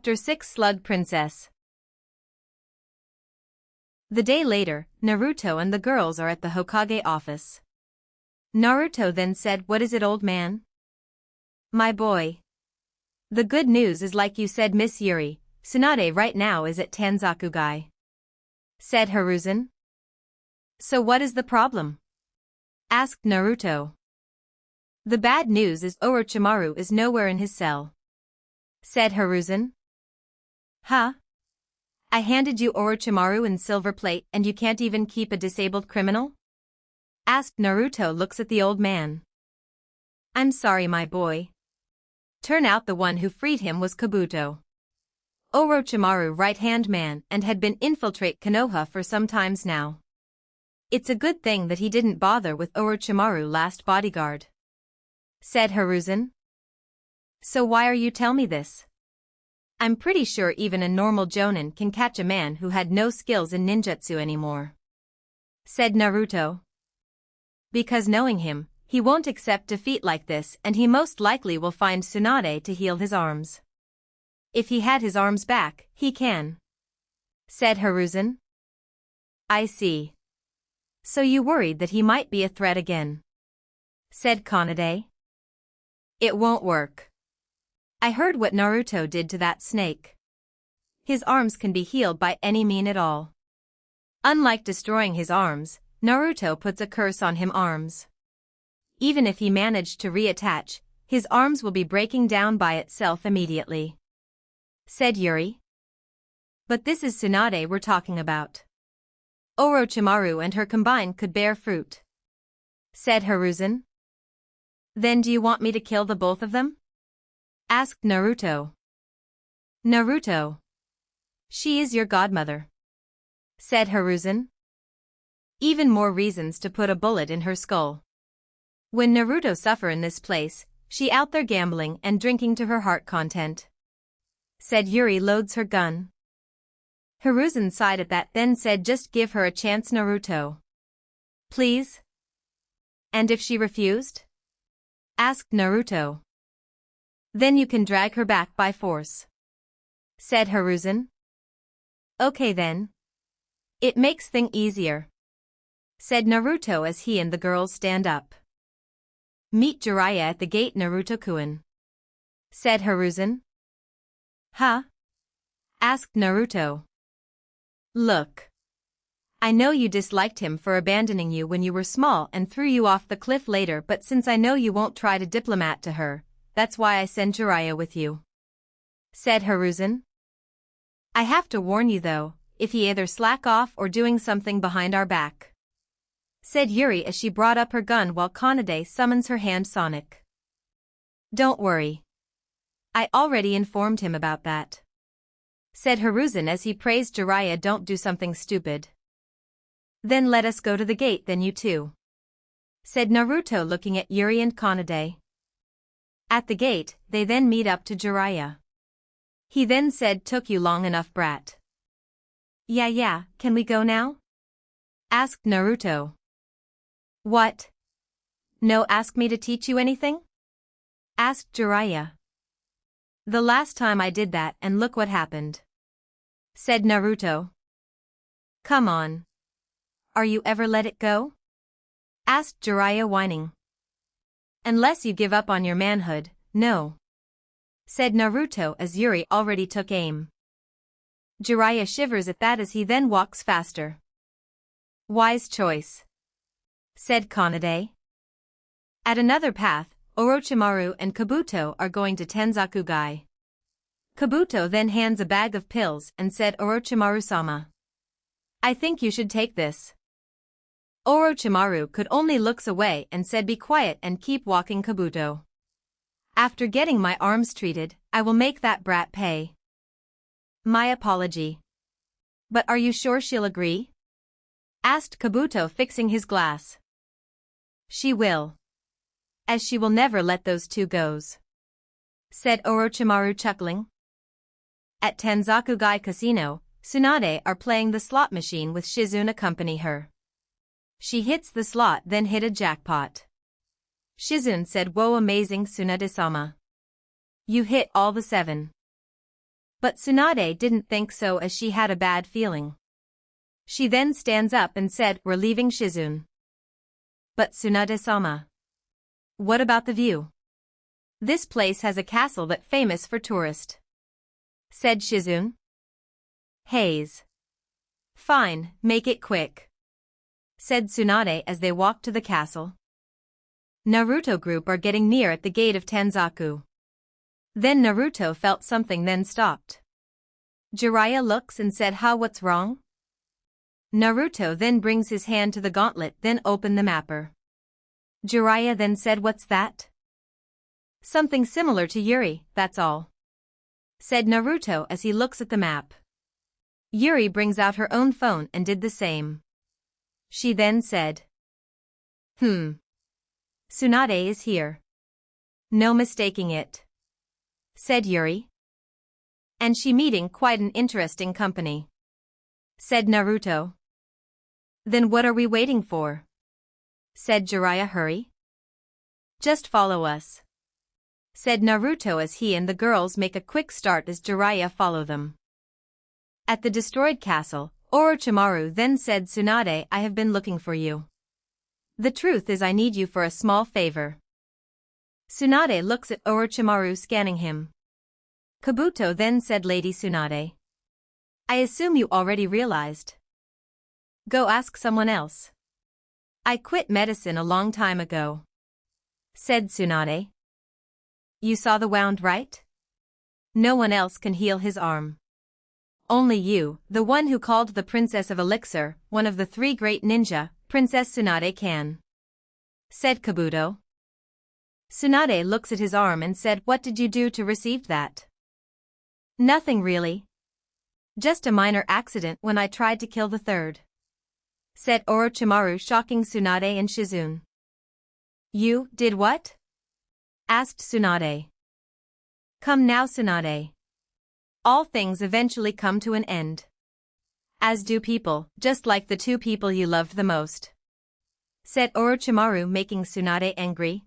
Chapter 6 Slug Princess. The day later, Naruto and the girls are at the Hokage office. Naruto then said, "What is it, old man?" "My boy. The good news is like you said, Miss Yuri, Tsunade right now is at Tanzakugai," said Hiruzen. "So what is the problem?" asked Naruto. "The bad news is Orochimaru is nowhere in his cell," said Hiruzen. "Huh? I handed you Orochimaru in silver plate and you can't even keep a disabled criminal?" asked Naruto. Looks at the old man. "I'm sorry, my boy. Turn out the one who freed him was Kabuto, Orochimaru right-hand man, and had been infiltrate Konoha for some times now. It's a good thing that he didn't bother with Orochimaru last bodyguard," said Hiruzen. "So why are you tell me this? I'm pretty sure even a normal jonin can catch a man who had no skills in ninjutsu anymore," said Naruto. "Because knowing him, he won't accept defeat like this, and he most likely will find Tsunade to heal his arms. If he had his arms back, he can," said Hiruzen. "I see. So you worried that he might be a threat again," said Kanade. "It won't work. I heard what Naruto did to that snake. His arms can be healed by any mean at all. Unlike destroying his arms, Naruto puts a curse on him arms. Even if he managed to reattach, his arms will be breaking down by itself immediately," said Yuri. "But this is Tsunade we're talking about. Orochimaru and her combined could bear fruit," said Hiruzen. "Then do you want me to kill the both of them?" asked Naruto. "Naruto. She is your godmother," said Hiruzen. "Even more reasons to put a bullet in her skull. When Naruto suffer in this place, she out there gambling and drinking to her heart content," said Yuri. Loads her gun. Hiruzen sighed at that, then said, "Just give her a chance, Naruto. Please." "And if she refused?" asked Naruto. "Then you can drag her back by force," said Hiruzen. "Okay then. It makes things easier," said Naruto as he and the girls stand up. "Meet Jiraiya at the gate, Naruto-kun," said Hiruzen. "Huh?" asked Naruto. "Look. I know you disliked him for abandoning you when you were small and threw you off the cliff later, but since I know you won't try to diplomat to her, that's why I send Jiraiya with you," said Hiruzen. "I have to warn you though, if he either slack off or doing something behind our back," said Yuri as she brought up her gun while Kanade summons her hand Sonic. "Don't worry. I already informed him about that," said Hiruzen as he praised Jiraiya. "Don't do something stupid." "Then let us go to the gate then, you two," said Naruto looking at Yuri and Kanade. At the gate, they then meet up to Jiraiya. He then said, "Took you long enough, brat." Yeah, can we go now?" asked Naruto. "What? No, ask me to teach you anything?" asked Jiraiya. "The last time I did that and look what happened," said Naruto. "Come on. Are you ever let it go?" asked Jiraiya whining. "Unless you give up on your manhood, no," said Naruto as Yuri already took aim. Jiraiya shivers at that as he then walks faster. "Wise choice," said Kanade. At another path, Orochimaru and Kabuto are going to Tenzakugai. Kabuto then hands a bag of pills and said, "Orochimaru-sama, I think you should take this." Orochimaru could only looks away and said, "Be quiet and keep walking, Kabuto. After getting my arms treated, I will make that brat pay." "My apology. But are you sure she'll agree?" asked Kabuto, fixing his glass. "She will. As she will never let those two goes," said Orochimaru chuckling. At Tanzakugai Casino, Tsunade are playing the slot machine with Shizune accompany her. She hits the slot then hit a jackpot. Shizune said, "Whoa, amazing Tsunade-sama. You hit all the 7." But Tsunade didn't think so as she had a bad feeling. She then stands up and said, "We're leaving Shizune." "But Tsunade-sama. What about the view? This place has a castle that's famous for tourists," said Shizune. "Haze. Fine, make it quick," said Tsunade as they walked to the castle. Naruto group are getting near at the gate of Tanzaku. Then Naruto felt something then stopped. Jiraiya looks and said, "What's wrong?" Naruto then brings his hand to the gauntlet then open the mapper. Jiraiya then said, "What's that?" "Something similar to Yuri, that's all," said Naruto as he looks at the map. Yuri brings out her own phone and did the same. She then said, Tsunade is here. No mistaking it," said Yuri. "And she meeting quite an interesting company," said Naruto. "Then what are we waiting for?" said Jiraiya. "Hurry. Just follow us," said Naruto as he and the girls make a quick start as Jiraiya follow them. At the destroyed castle, Orochimaru then said, "Tsunade, I have been looking for you. The truth is I need you for a small favor." Tsunade looks at Orochimaru scanning him. Kabuto then said, "Lady Tsunade, I assume you already realized. Go ask someone else. I quit medicine a long time ago," said Tsunade. "You saw the wound, right? No one else can heal his arm. Only you, the one who called the Princess of Elixir, one of the three great ninja, Princess Tsunade can," said Kabuto. Tsunade looks at his arm and said, "What did you do to receive that?" "Nothing really. Just a minor accident when I tried to kill the third," said Orochimaru, shocking Tsunade and Shizune. "You did what?" asked Tsunade. "Come now, Tsunade. All things eventually come to an end. As do people, just like the two people you loved the most," said Orochimaru, making Tsunade angry.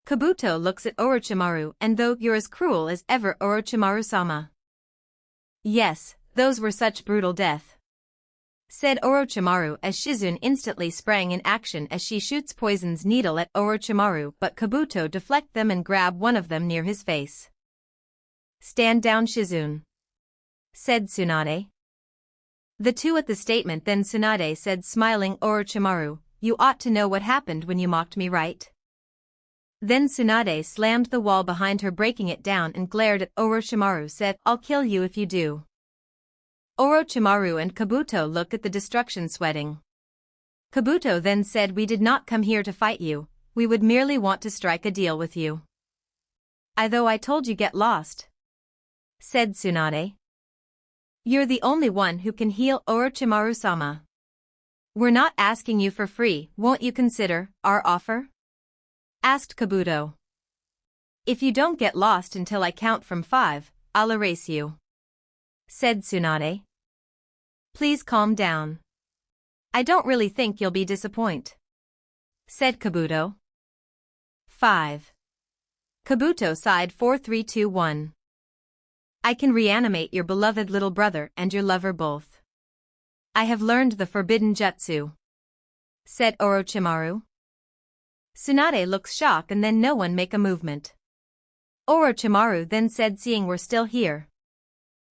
Kabuto looks at Orochimaru and though you're as cruel as ever, Orochimaru-sama. "Yes, those were such brutal death," said Orochimaru as Shizune instantly sprang in action as she shoots poison's needle at Orochimaru, but Kabuto deflect them and grab one of them near his face. "Stand down, Shizune," said Tsunade. The two at the statement then Tsunade said, smiling, "Orochimaru, you ought to know what happened when you mocked me, right?" Then Tsunade slammed the wall behind her, breaking it down, and glared at Orochimaru, said, "I'll kill you if you do." Orochimaru and Kabuto look at the destruction, sweating. Kabuto then said, "We did not come here to fight you, we would merely want to strike a deal with you." "Though I told you get lost," said Tsunade. "You're the only one who can heal, Orochimaru-sama. We're not asking you for free, won't you consider our offer?" asked Kabuto. "If you don't get lost until I count from 5, I'll erase you," said Tsunade. "Please calm down. I don't really think you'll be disappointed," said Kabuto. 5. Kabuto sighed. 4, 3, 2, 1. "I can reanimate your beloved little brother and your lover both. I have learned the forbidden jutsu," said Orochimaru. Tsunade looks shocked and then no one make a movement. Orochimaru then said, "Seeing we're still here,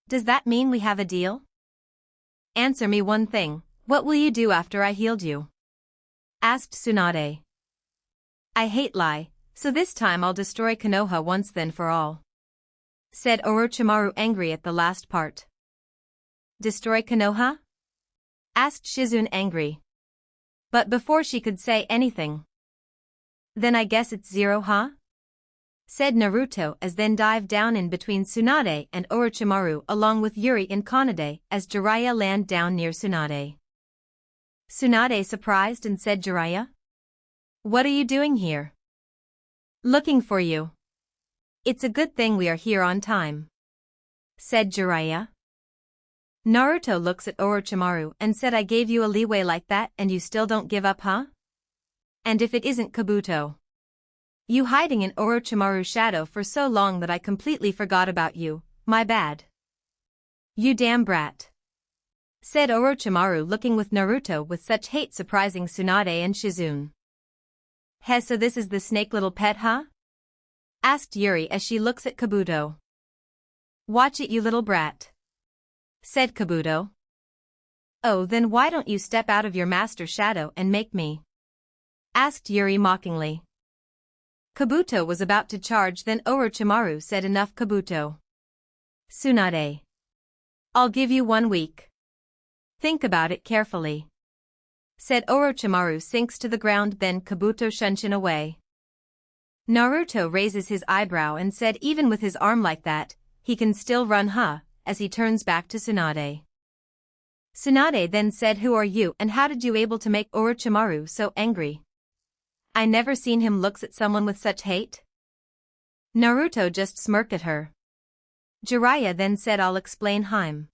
does that mean we have a deal? Answer me one thing, what will you do after I healed you?" asked Tsunade. "I hate lie, so this time I'll destroy Konoha once then for all," said Orochimaru, angry at the last part. "Destroy Konoha?" asked Shizune, angry. But before she could say anything, "Then I guess it's 0, huh?" said Naruto, as then dived down in between Tsunade and Orochimaru along with Yuri and Kanade as Jiraiya land down near Tsunade. Tsunade surprised and said, "Jiraiya? What are you doing here?" "Looking for you. It's a good thing we are here on time," said Jiraiya. Naruto looks at Orochimaru and said, "I gave you a leeway like that and you still don't give up, huh? And if it isn't Kabuto? You hiding in Orochimaru's shadow for so long that I completely forgot about you, my bad." You damn brat, said Orochimaru, looking with Naruto with such hate, surprising Tsunade and Shizune. Heh, so this is the snake little pet, huh? Asked Yuri as she looks at Kabuto. Watch it, you little brat, said Kabuto. Oh, then why don't you step out of your master's shadow and make me? Asked Yuri mockingly. Kabuto was about to charge, then Orochimaru said, enough, Kabuto. Tsunade, I'll give you 1 week. Think about it carefully, said Orochimaru. Sinks to the ground, then Kabuto shunshin away. Naruto raises his eyebrow and said, even with his arm like that, he can still run, huh, as he turns back to Tsunade. Tsunade then said, who are you and how did you able to make Orochimaru so angry? I never seen him looks at someone with such hate. Naruto just smirked at her. Jiraiya then said, I'll explain him.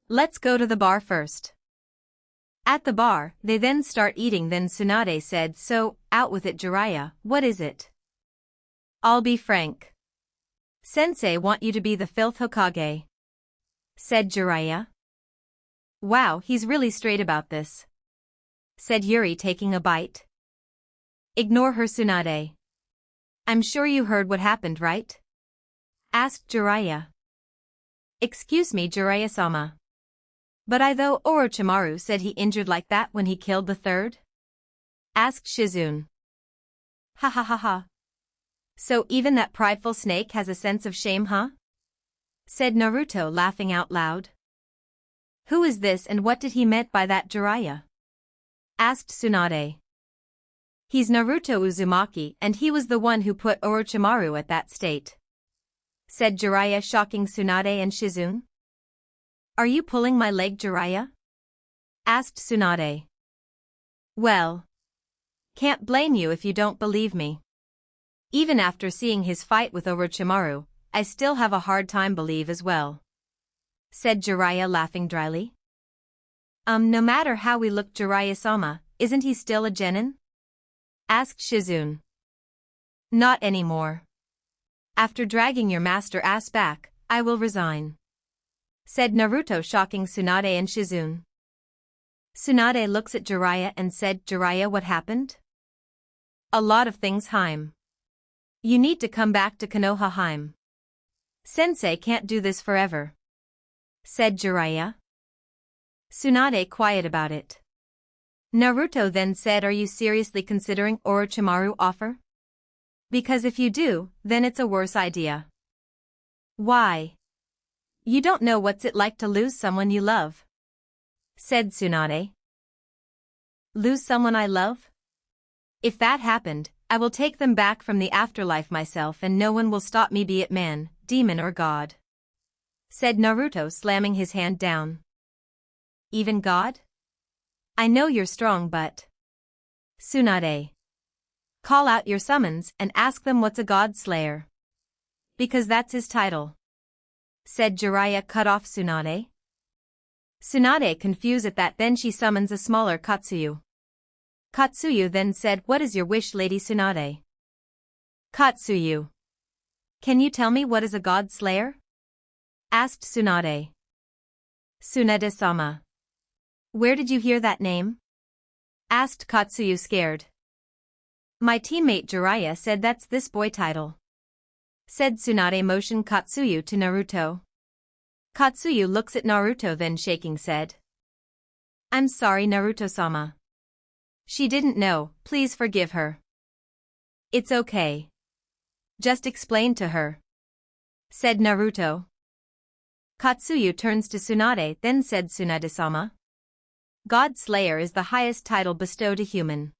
Let's go to the bar first. At the bar, they then start eating. Then Tsunade said, so, out with it, Jiraiya, what is it? I'll be frank. Sensei want you to be the 5th Hokage, said Jiraiya. Wow, he's really straight about this, said Yuri, taking a bite. Ignore her, Tsunade. I'm sure you heard what happened, right? Asked Jiraiya. Excuse me, Jiraiya-sama. But though Orochimaru said he injured like that when he killed the 3rd? Asked Shizune. Ha ha ha ha. So even that prideful snake has a sense of shame, huh? Said Naruto, laughing out loud. Who is this and what did he meant by that, Jiraiya? Asked Tsunade. He's Naruto Uzumaki and he was the one who put Orochimaru at that state, said Jiraiya, shocking Tsunade and Shizune. Are you pulling my leg, Jiraiya? Asked Tsunade. Well, can't blame you if you don't believe me. Even after seeing his fight with Orochimaru, I still have a hard time believe as well, said Jiraiya, laughing dryly. No matter how we look, Jiraiya-sama, isn't he still a genin? Asked Shizune. Not anymore. After dragging your master ass back, I will resign, said Naruto, shocking Tsunade and Shizune. Tsunade looks at Jiraiya and said, Jiraiya, what happened? A lot of things, Hime. You need to come back to Konoha, Hime. Sensei can't do this forever, said Jiraiya. Tsunade quiet about it. Naruto then said, are you seriously considering Orochimaru offer? Because if you do, then it's a worse idea. Why? You don't know what's it like to lose someone you love, said Tsunade. Lose someone I love? If that happened, I will take them back from the afterlife myself and no one will stop me, be it man, demon or god, said Naruto, slamming his hand down. Even God? I know you're strong, but... Tsunade, call out your summons and ask them what's a god slayer. Because that's his title, said Jiraiya, cut off Tsunade. Tsunade confused at that, then she summons a smaller Katsuyu. Katsuyu then said, what is your wish, Lady Tsunade? Katsuyu, can you tell me what is a god slayer? Asked Tsunade. Tsunade-sama, where did you hear that name? Asked Katsuyu, scared. My teammate Jiraiya said that's this boy title, said Tsunade, motion Katsuyu to Naruto. Katsuyu looks at Naruto, then shaking said, I'm sorry, Naruto-sama. She didn't know, please forgive her. It's okay. Just explain to her, said Naruto. Katsuyu turns to Tsunade, then said, Tsunade-sama, God Slayer is the highest title bestowed to human.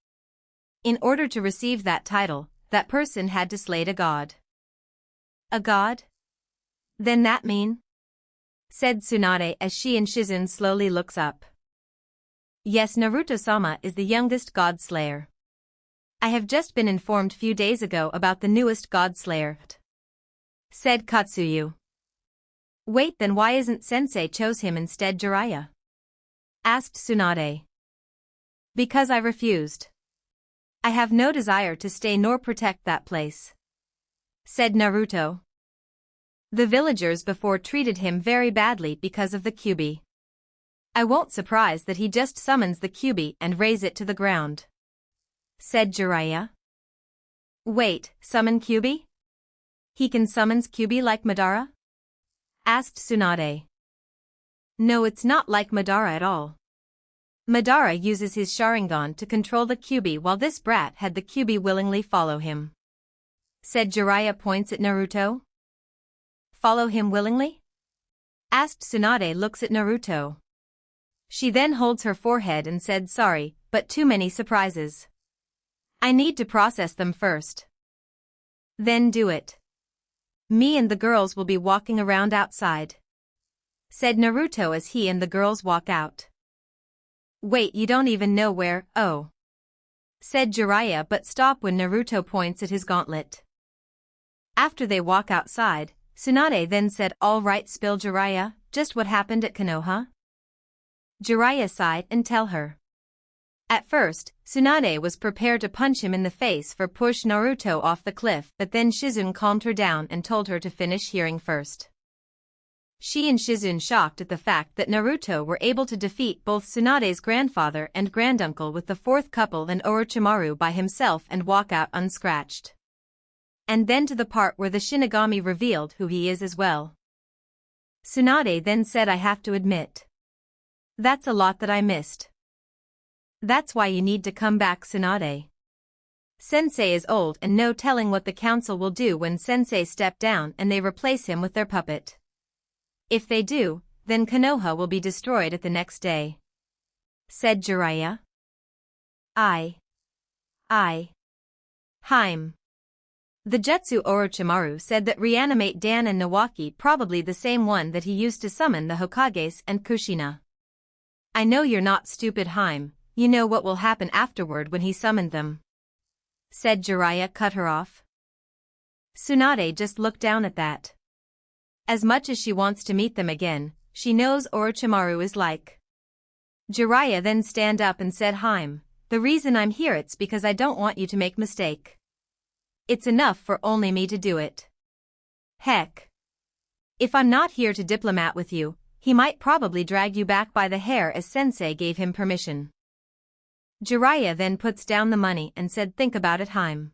In order to receive that title, that person had to slay a god. A god? Then that mean? Said Tsunade as she and Shizune slowly looks up. Yes, Naruto-sama is the youngest god slayer. I have just been informed few days ago about the newest god slayer, said Katsuyu. Wait, then why isn't Sensei chose him instead, Jiraiya? Asked Tsunade. Because I refused. I have no desire to stay nor protect that place, said Naruto. The villagers before treated him very badly because of the Kyuubi. I won't surprise that he just summons the Kyuubi and raise it to the ground," said Jiraiya. "Wait, summon Kyuubi? He can summons Kyuubi like Madara?" asked Tsunade. "No, it's not like Madara at all. Madara uses his Sharingan to control the Kyuubi while this brat had the Kyuubi willingly follow him," said Jiraiya. Points at Naruto. "Follow him willingly?" asked Tsunade. Looks at Naruto. She then holds her forehead and said, "Sorry, but too many surprises. I need to process them first." "Then do it. Me and the girls will be walking around outside," said Naruto as he and the girls walk out. "Wait, you don't even know where, oh," said Jiraiya, but stop when Naruto points at his gauntlet. After they walk outside, Tsunade then said, "All right, spill Jiraiya, just what happened at Konoha?" Jiraiya sighed and tell her. At first, Tsunade was prepared to punch him in the face for push Naruto off the cliff, but then Shizune calmed her down and told her to finish hearing first. She and Shizune shocked at the fact that Naruto were able to defeat both Tsunade's grandfather and granduncle with the fourth couple and Orochimaru by himself and walk out unscratched. And then to the part where the Shinigami revealed who he is as well. Tsunade then said, "I have to admit, that's a lot that I missed. That's why you need to come back, Tsunade. Sensei is old and no telling what the council will do when Sensei step down and they replace him with their puppet. If they do, then Konoha will be destroyed at the next day," said Jiraiya. Haim. The Jutsu Orochimaru said that reanimate Dan and Nawaki, probably the same one that he used to summon the Hokages and Kushina. "I know you're not stupid, Haim, you know what will happen afterward when he summoned them," said Jiraiya. Cut her off. Tsunade just looked down at that. As much as she wants to meet them again, she knows Orochimaru is like. Jiraiya then stand up and said, "Haim, the reason I'm here it's because I don't want you to make mistake. It's enough for only me to do it. Heck. If I'm not here to diplomat with you, he might probably drag you back by the hair as Sensei gave him permission." Jiraiya then puts down the money and said, "Think about it, Haim.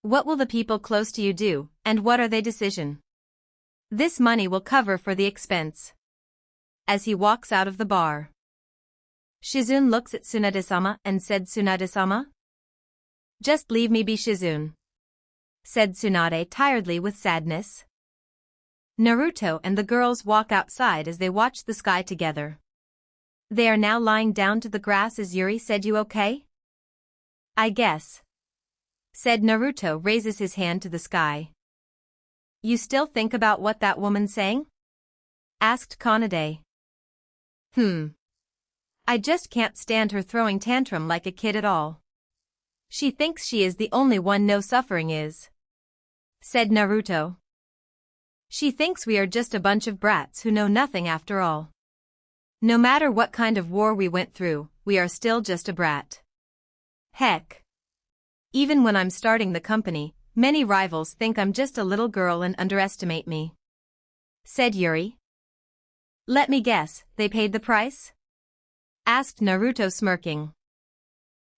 What will the people close to you do, and what are they decision? This money will cover for the expense." As he walks out of the bar, Shizune looks at Tsunade-sama and said, "Tsunade-sama? Just leave me be, Shizune," said Tsunade tiredly with sadness. Naruto and the girls walk outside as they watch the sky together. They are now lying down to the grass as Yuri said, "You okay?" "I guess," said Naruto. Raises his hand to the sky. "You still think about what that woman's saying?" asked Kanade. I just can't stand her throwing tantrum like a kid at all. She thinks she is the only one no suffering is," said Naruto. "She thinks we are just a bunch of brats who know nothing after all. No matter what kind of war we went through, we are still just a brat. Heck. Even when I'm starting the company, many rivals think I'm just a little girl and underestimate me," said Yuri. "Let me guess, they paid the price?" asked Naruto smirking.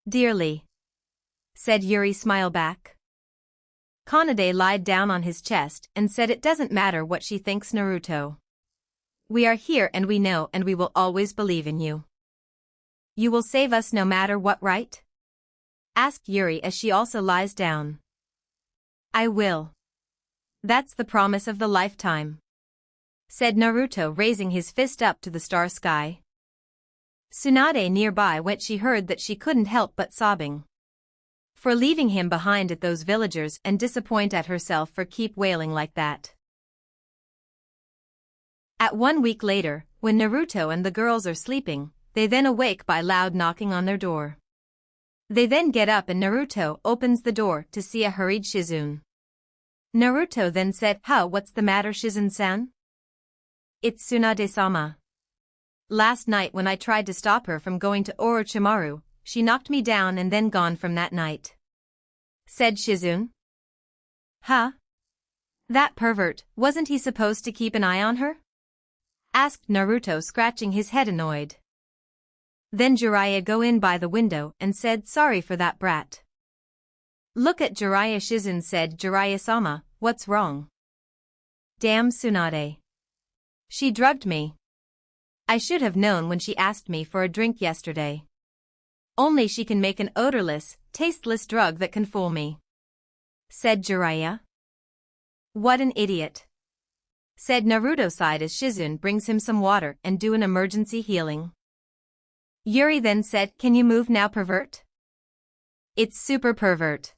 "Dearly," said Yuri. Smile back. Kanade lied down on his chest and said, "It doesn't matter what she thinks, Naruto. We are here and we know and we will always believe in you. You will save us no matter what, right?" asked Yuri as she also lies down. "I will. That's the promise of the lifetime," said Naruto, raising his fist up to the star sky. Tsunade nearby went. She heard that she couldn't help but sobbing. For leaving him behind at those villagers and disappoint at herself for keep wailing like that. At 1 week later, when Naruto and the girls are sleeping, they then awake by loud knocking on their door. They then get up and Naruto opens the door to see a hurried Shizune. Naruto then said, "How, what's the matter, Shizune-san?" "It's Tsunade-sama. Last night when I tried to stop her from going to Orochimaru, she knocked me down and then gone from that night," said Shizune. "Huh? That pervert, wasn't he supposed to keep an eye on her? Asked Naruto, scratching his head annoyed. Then Jiraiya go in by the window and said sorry for that brat. Look at Jiraiya. Shizune said, Jiraiya-sama, what's wrong? Damn Tsunade. She drugged me. I should have known when she asked me for a drink yesterday. Only she can make an odorless, tasteless drug that can fool me. Said Jiraiya. What an idiot. Said Naruto sighed as Shizune brings him some water and do an emergency healing. Yuri then said, can you move now, pervert? It's super pervert.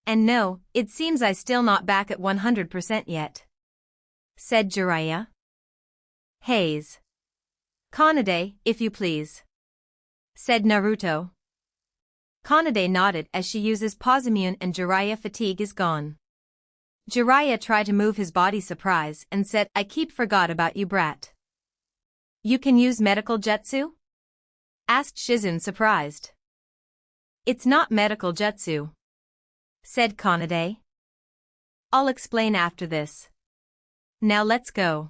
And no, it seems I still not back at 100% yet. Said Jiraiya. Haze. Kanade, if you please. Said Naruto. Kanade nodded as she uses pause immune and Jiraiya fatigue is gone. Jiraiya tried to move his body surprise and said, I keep forgot about you, brat. You can use medical jutsu? Asked Shizune surprised. It's not medical jutsu. Said Kanade. I'll explain after this. Now let's go.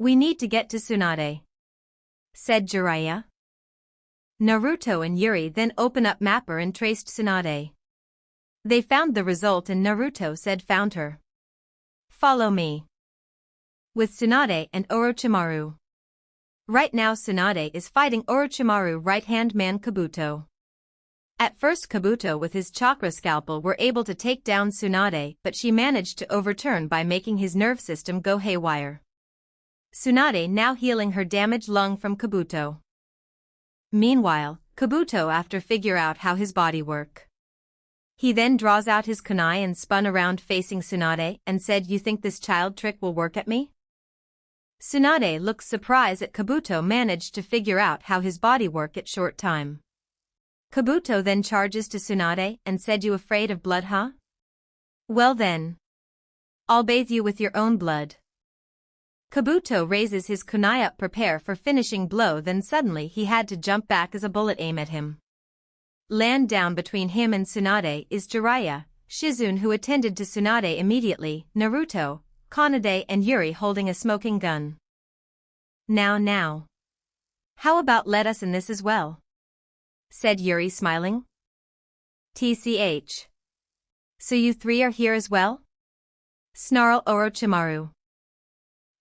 We need to get to Tsunade. Said Jiraiya. Naruto and Yuri then open up Mapper and traced Tsunade. They found the result and Naruto said found her. Follow me. With Tsunade and Orochimaru. Right now Tsunade is fighting Orochimaru right-hand man Kabuto. At first Kabuto with his chakra scalpel were able to take down Tsunade, but she managed to overturn by making his nerve system go haywire. Tsunade now healing her damaged lung from Kabuto. Meanwhile, Kabuto after figure out how his body work. He then draws out his kunai and spun around facing Tsunade and said, you think this child trick will work at me? Tsunade looks surprised at Kabuto managed to figure out how his body work at short time. Kabuto then charges to Tsunade and said, you afraid of blood, huh? Well then. I'll bathe you with your own blood. Kabuto raises his kunai up prepare for finishing blow, then suddenly he had to jump back as a bullet aim at him. Land down between him and Tsunade is Jiraiya, Shizune who attended to Tsunade immediately, Naruto, Kanade and Yuri holding a smoking gun. Now. How about let us in this as well? Said Yuri smiling. TCH. So you three are here as well? Snarl Orochimaru.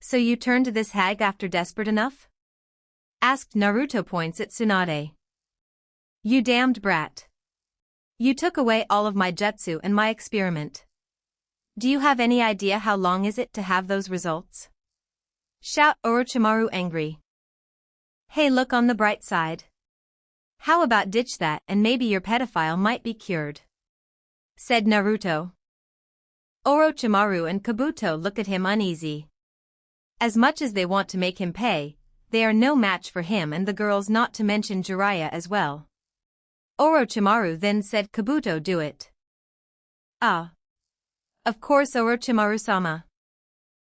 So you turned to this hag after desperate enough? Asked Naruto points at Tsunade. You damned brat. You took away all of my jutsu and my experiment. Do you have any idea how long is it to have those results? Shout Orochimaru angry. Hey, look on the bright side. How about ditch that and maybe your pedophile might be cured? Said Naruto. Orochimaru and Kabuto look at him uneasy. As much as they want to make him pay, they are no match for him and the girls, not to mention Jiraiya as well. Orochimaru then said, Kabuto, do it. Ah. Of course Orochimaru-sama.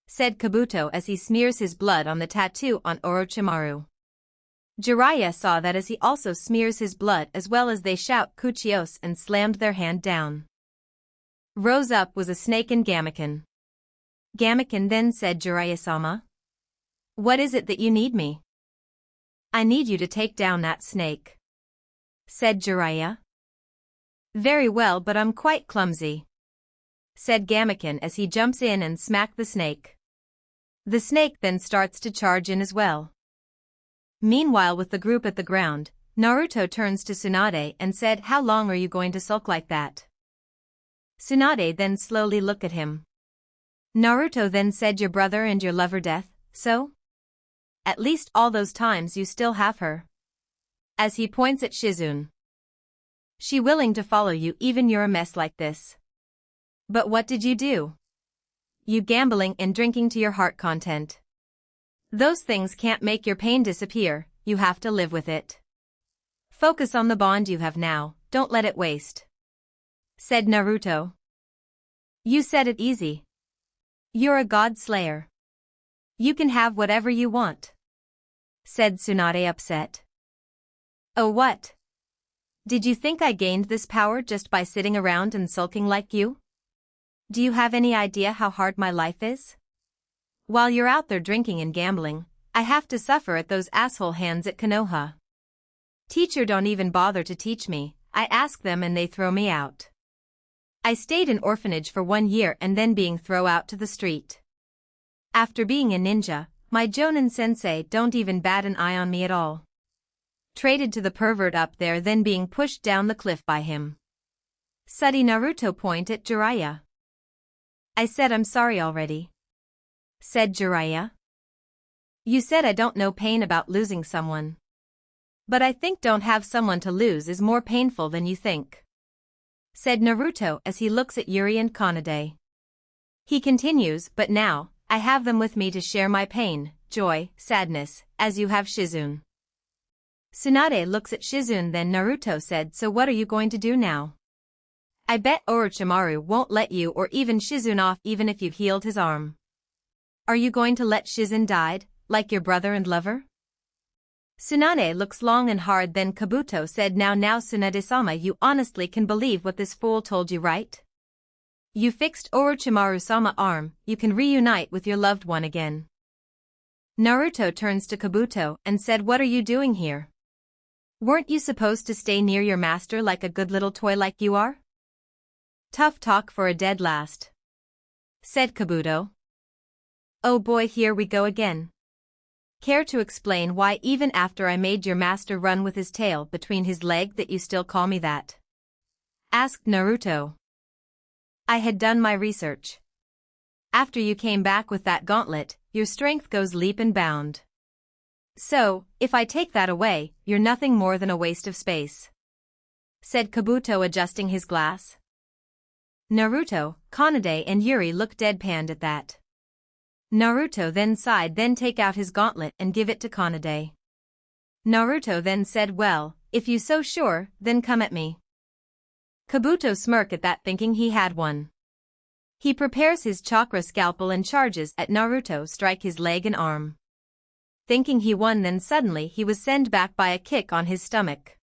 Said Kabuto as he smears his blood on the tattoo on Orochimaru. Jiraiya saw that as he also smears his blood as well as they shout Kuchios and slammed their hand down. Rose up was a snake in Gamaken. Gamaken then said, Jiraiya-sama. What is it that you need me? I need you to take down that snake. Said Jiraiya. Very well, but I'm quite clumsy. Said Gamaken as he jumps in and smacked the snake. The snake then starts to charge in as well. Meanwhile with the group at the ground, Naruto turns to Tsunade and said, how long are you going to sulk like that? Tsunade then slowly looked at him. Naruto then said, your brother and your lover death, so? At least all those times you still have her. As he points at Shizune. She willing to follow you even you're a mess like this. But what did you do? You gambling and drinking to your heart content. Those things can't make your pain disappear, you have to live with it. Focus on the bond you have now, don't let it waste. Said Naruto. You said it easy. You're a god slayer. You can have whatever you want. Said Tsunade upset. Oh what? Did you think I gained this power just by sitting around and sulking like you? Do you have any idea how hard my life is? While you're out there drinking and gambling, I have to suffer at those asshole hands at Konoha. Teacher don't even bother to teach me, I ask them and they throw me out. I stayed in orphanage for 1 year and then being thrown out to the street. After being a ninja, my Jonin sensei don't even bat an eye on me at all. Traded to the pervert up there then being pushed down the cliff by him. Suddy Naruto point at Jiraiya. I said I'm sorry already. Said Jiraiya. You said I don't know pain about losing someone. But I think don't have someone to lose is more painful than you think. Said Naruto as he looks at Yuri and Kanade. He continues, but now, I have them with me to share my pain, joy, sadness, as you have Shizune. Tsunade looks at Shizune then Naruto said so what are you going to do now? I bet Orochimaru won't let you or even Shizune off even if you've healed his arm. Are you going to let Shizune die, like your brother and lover? Tsunade looks long and hard then Kabuto said now Tsunade-sama you honestly can believe what this fool told you right? You fixed Orochimaru-sama arm, you can reunite with your loved one again. Naruto turns to Kabuto and said what are you doing here? Weren't you supposed to stay near your master like a good little toy like you are? Tough talk for a dead last. Said Kabuto. Oh boy here we go again. Care to explain why even after I made your master run with his tail between his leg that you still call me that? Asked Naruto. I had done my research. After you came back with that gauntlet, your strength goes leap and bound. So, if I take that away, you're nothing more than a waste of space. Said Kabuto adjusting his glass. Naruto, Kanade and Yuri look deadpanned at that. Naruto then sighed then take out his gauntlet and give it to Kanade. Naruto then said well, if you so sure, then come at me. Kabuto smirk at that thinking he had one. He prepares his chakra scalpel and charges at Naruto strike his leg and arm. Thinking he won then suddenly he was sent back by a kick on his stomach.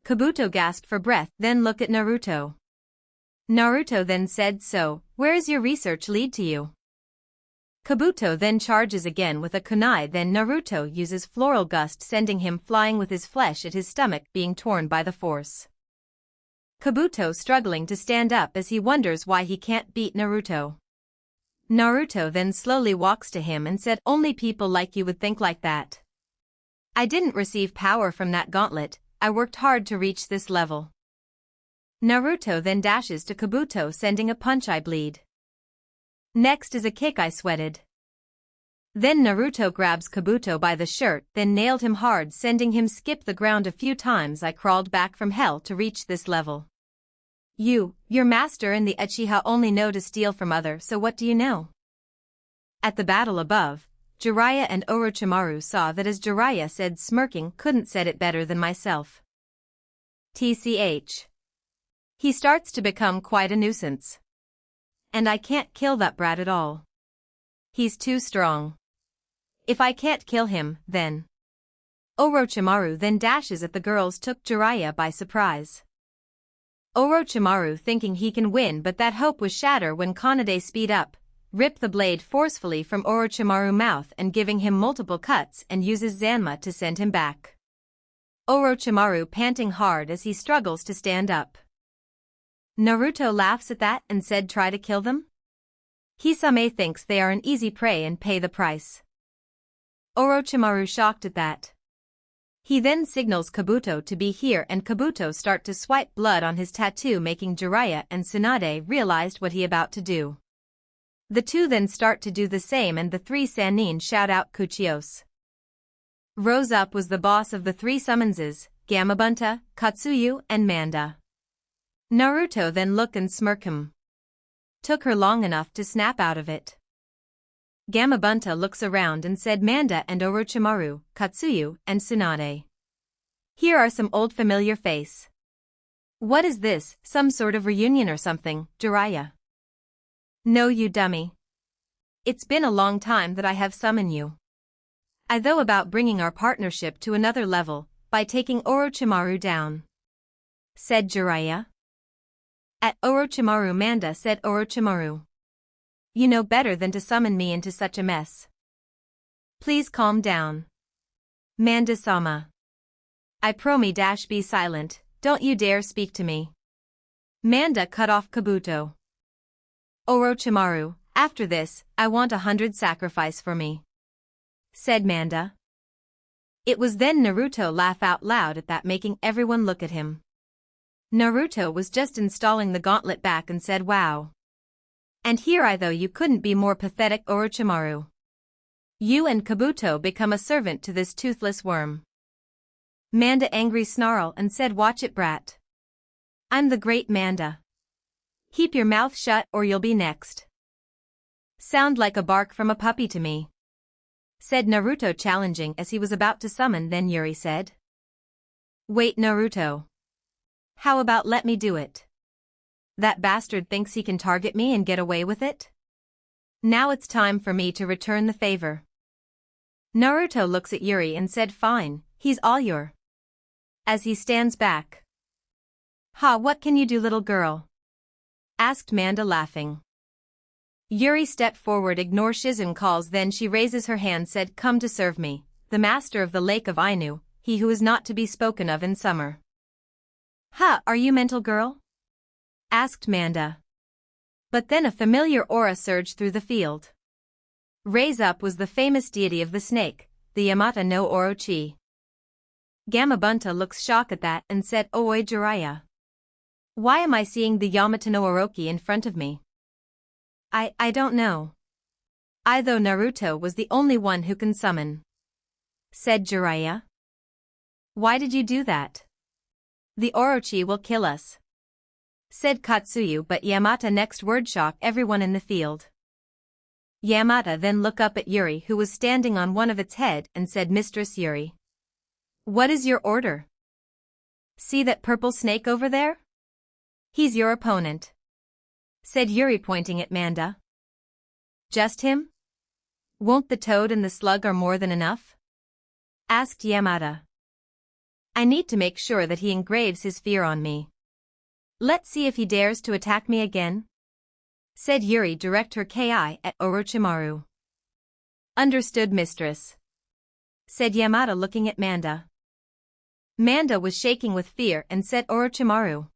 Kabuto gasped for breath then looked at Naruto. Naruto then said so, where is your research lead to you? Kabuto then charges again with a kunai then Naruto uses floral gust sending him flying with his flesh at his stomach being torn by the force. Kabuto struggling to stand up as he wonders why he can't beat Naruto. Naruto then slowly walks to him and said only people like you would think like that. I didn't receive power from that gauntlet, I worked hard to reach this level. Naruto then dashes to Kabuto sending a punch I bleed. Next is a kick I sweated. Then Naruto grabs Kabuto by the shirt then nailed him hard sending him skip the ground a few times I crawled back from hell to reach this level. Your master and the Uchiha only know to steal from other so what do you know? At the battle above, Jiraiya and Orochimaru saw that as Jiraiya said smirking couldn't said it better than myself. TCH. He starts to become quite a nuisance. And I can't kill that brat at all. He's too strong. If I can't kill him, then. Orochimaru then dashes at the girls took Jiraiya by surprise. Orochimaru thinking he can win but that hope was shattered when Kanade speed up, rip the blade forcefully from Orochimaru's mouth and giving him multiple cuts and uses Zanma to send him back. Orochimaru panting hard as he struggles to stand up. Naruto laughs at that and said try to kill them? Kisame thinks they are an easy prey and pay the price. Orochimaru shocked at that. He then signals Kabuto to be here and Kabuto start to swipe blood on his tattoo making Jiraiya and Tsunade realized what he about to do. The two then start to do the same and the three Sannin shout out Kuchios. Rose Up was the boss of the three summonses, Gamabunta, Katsuyu and Manda. Naruto then look and smirk him. Took her long enough to snap out of it. Gamabunta looks around and said Manda and Orochimaru, Katsuyu, and Tsunade. Here are some old familiar face. What is this, some sort of reunion or something, Jiraiya? No you dummy. It's been a long time that I have summoned you. I though about bringing our partnership to another level, by taking Orochimaru down. Said Jiraiya. At Orochimaru, Manda said. Orochimaru, you know better than to summon me into such a mess. Please calm down. Manda-sama. I be silent, don't you dare speak to me. Manda cut off Kabuto. Orochimaru, after this, I want 100 sacrifice for me, said Manda. It was then Naruto laughed out loud at that, making everyone look at him. Naruto was just installing the gauntlet back and said wow. And here I though you couldn't be more pathetic, Orochimaru. You and Kabuto become a servant to this toothless worm. Manda angry snarl and said watch it brat. I'm the great Manda. Keep your mouth shut or you'll be next. Sound like a bark from a puppy to me, said Naruto challenging as he was about to summon. Then Yuri said, wait Naruto. How about let me do it? That bastard thinks he can target me and get away with it? Now it's time for me to return the favor. Naruto looks at Yuri and said fine, he's all your. As he stands back. Ha, what can you do little girl? Asked Manda laughing. Yuri stepped forward, ignore Shizune calls, then she raises her hand, said come to serve me, the master of the lake of Ainu, he who is not to be spoken of in summer. Ha, are you mental girl? Asked Manda. But then a familiar aura surged through the field. Raise up was the famous deity of the snake, the Yamata no Orochi. Gamabunta looks shocked at that and said Oi Jiraiya. Why am I seeing the Yamata no Orochi in front of me? I don't know. I though Naruto was the only one who can summon, said Jiraiya. Why did you do that? The Orochi will kill us, said Katsuyu, but Yamata next word shocked everyone in the field. Yamata then looked up at Yuri, who was standing on one of its head, and said Mistress Yuri. What is your order? See that purple snake over there? He's your opponent, said Yuri pointing at Manda. Just him? Won't the toad and the slug are more than enough? Asked Yamata. I need to make sure that he engraves his fear on me. Let's see if he dares to attack me again, said Yuri. Direct her ki at Orochimaru. Understood mistress, said Yamata looking at Manda. Manda was shaking with fear and said Orochimaru.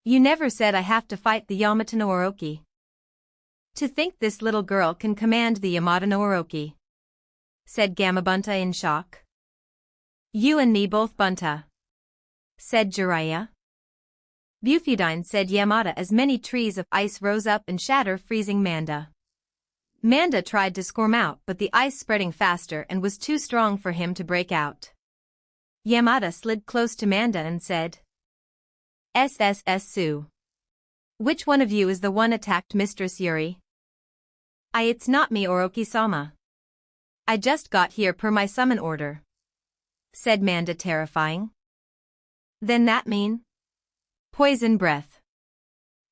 You never said I have to fight the Yamata no Orochi. To think this little girl can command the Yamata no Orochi, said Gamabunta in shock. You and me both Bunta, said Jiraiya. Bufudine, said Yamata as many trees of ice rose up and shattered, freezing Manda. Manda tried to squirm out, but the ice spreading faster and was too strong for him to break out. Yamata slid close to Manda and said, Su. Which one of you is the one attacked Mistress Yuri? It's not me, Orochi-sama. I just got here per my summon order, said Manda, terrifying. Then that mean? Poison breath,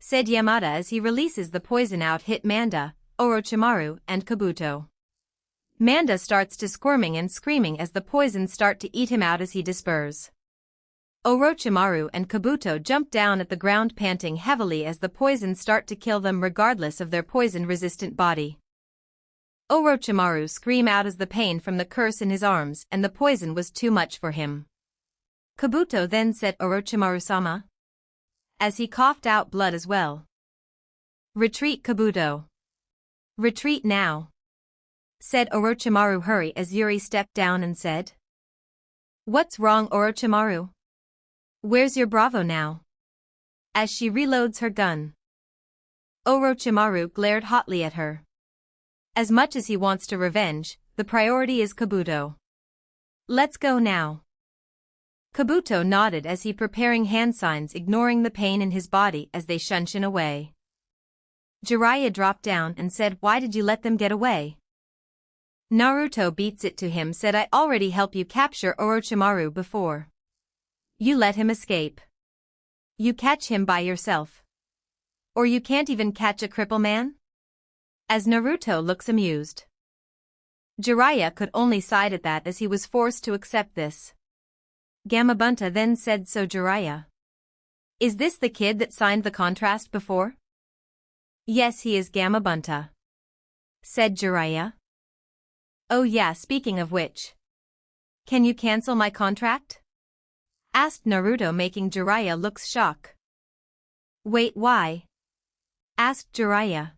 said Yamata as he releases the poison out, hit Manda, Orochimaru, and Kabuto. Manda starts to squirming and screaming as the poison start to eat him out as he disperses. Orochimaru and Kabuto jump down at the ground, panting heavily as the poison start to kill them regardless of their poison-resistant body. Orochimaru screamed out as the pain from the curse in his arms and the poison was too much for him. Kabuto then said Orochimaru-sama, as he coughed out blood as well. Retreat Kabuto. Retreat now, said Orochimaru. Hurry, as Yuri stepped down and said. What's wrong, Orochimaru? Where's your bravo now? As she reloads her gun. Orochimaru glared hotly at her. As much as he wants to revenge, the priority is Kabuto. Let's go now. Kabuto nodded as he preparing hand signs, ignoring the pain in his body as they shunshin away. Jiraiya dropped down and said, why did you let them get away? Naruto beats it to him, said, I already helped you capture Orochimaru before. You let him escape. You catch him by yourself. Or you can't even catch a cripple man? As Naruto looks amused. Jiraiya could only sigh at that as he was forced to accept this. Gamabunta then said, so Jiraiya, Is this the kid that signed the contrast before? Yes, he is Gamabunta, said Jiraiya. Oh yeah, speaking of which. Can you cancel my contract? Asked Naruto, making Jiraiya look shocked. Wait, why? Asked Jiraiya.